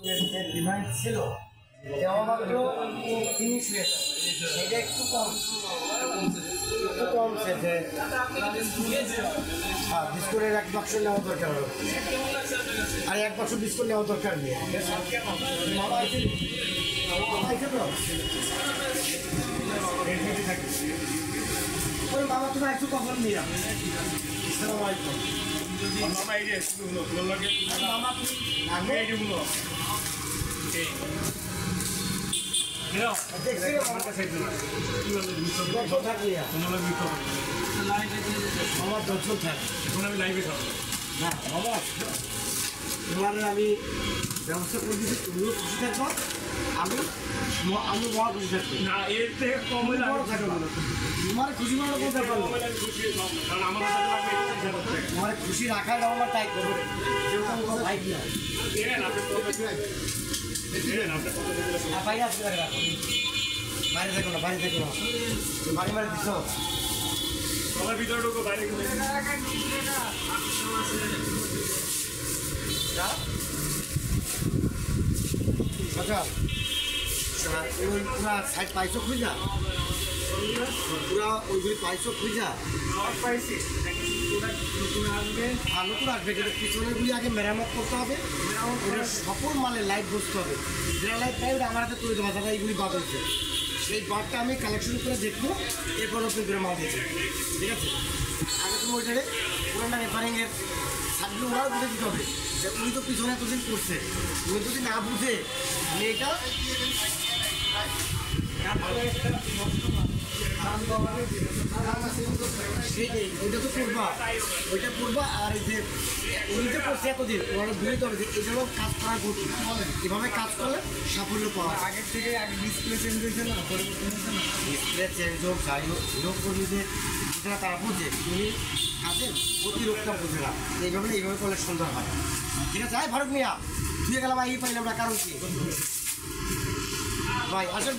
Demand ছিল দেওয়া মাত্র 30 হয়েছে, এটা একটু কমছে যে বিস্কুটের 1 বাক্স নেওয়া দরকার হলো, আর 1 বাক্স বিস্কুট নেওয়া দরকার নেই। বাবা তুমি একটু কখন নিয়ে আমার দর্শন থাকে এখন আমি লাইভে থাকবো না বাবা, তোমার আমি ব্যবস্থা করে দিচ্ছি, তুমিও খুশি থাকবো, আমি মহা খুশি থাকবো না, এর থেকে কম থাকবো তোমার খুশি মানে বলতে পারবো, আমার খুশি রাখার আমার টাইপ করবো যেরকম কোনো ভাই না বাইরে আসতে পারে, বাইরে থাকো না, বাইরে থাকো না, বাড়ি মারে দিচ্ছ আমার ভিতরে ঢুকো, বাইরে আচ্ছা পুরা সাইড পাইছো খুঁজা, পুরা ওইগুলি পাইছো খুঁজা পাইছি, আর নতুন আসবে কিন্তু পিছনেরগুলি আগে মেরামত করতে হবে, ওটা সকল মালে লাইট বসতে হবে, যেটা লাইট পাই ওটা আমার হাতে তুলে দেওয়া দাদা এইগুলি বাদ হয়েছে, সেই বারটা আমি কালেকশন করে দেখবো, এরপর নতুন করে মাল দিয়েছে, ঠিক আছে। আগে তুমি ওইটারে পুরোনো রেফারিংয়ের সাবগুলো ওরাও বুঝে দিতে হবে, উনি তো পিছনে এতদিন করছে, উনি যদি না বুঝে মেয়েটা সেইটাই ওইটা তো করবা, ওইটা করবা, আর এই যে উনি তো করছে এতদিন ওরা বুঝতে হবে যে এভাবে কাজ করা করছে, এভাবে কাজ করলে সাফল্য পাওয়া। আগের থেকে আগে ডিসপ্লে চেঞ্জ হয়েছে না, পরিবর্তন হয়েছে না, ডিসপ্লে চেঞ্জ হোক যাই হোক হিরোগ কর্মী যে যেটা তারা বোঝে, উনি কাজের প্রতিরোধটা বোঝে না, এইভাবে করলে সুন্দর হয়, ঠিক আছে। ভাই ভারত মিয়া ধুয়ে গেলাম এই পাইলাম না, কারণ কি ভাই আসেন।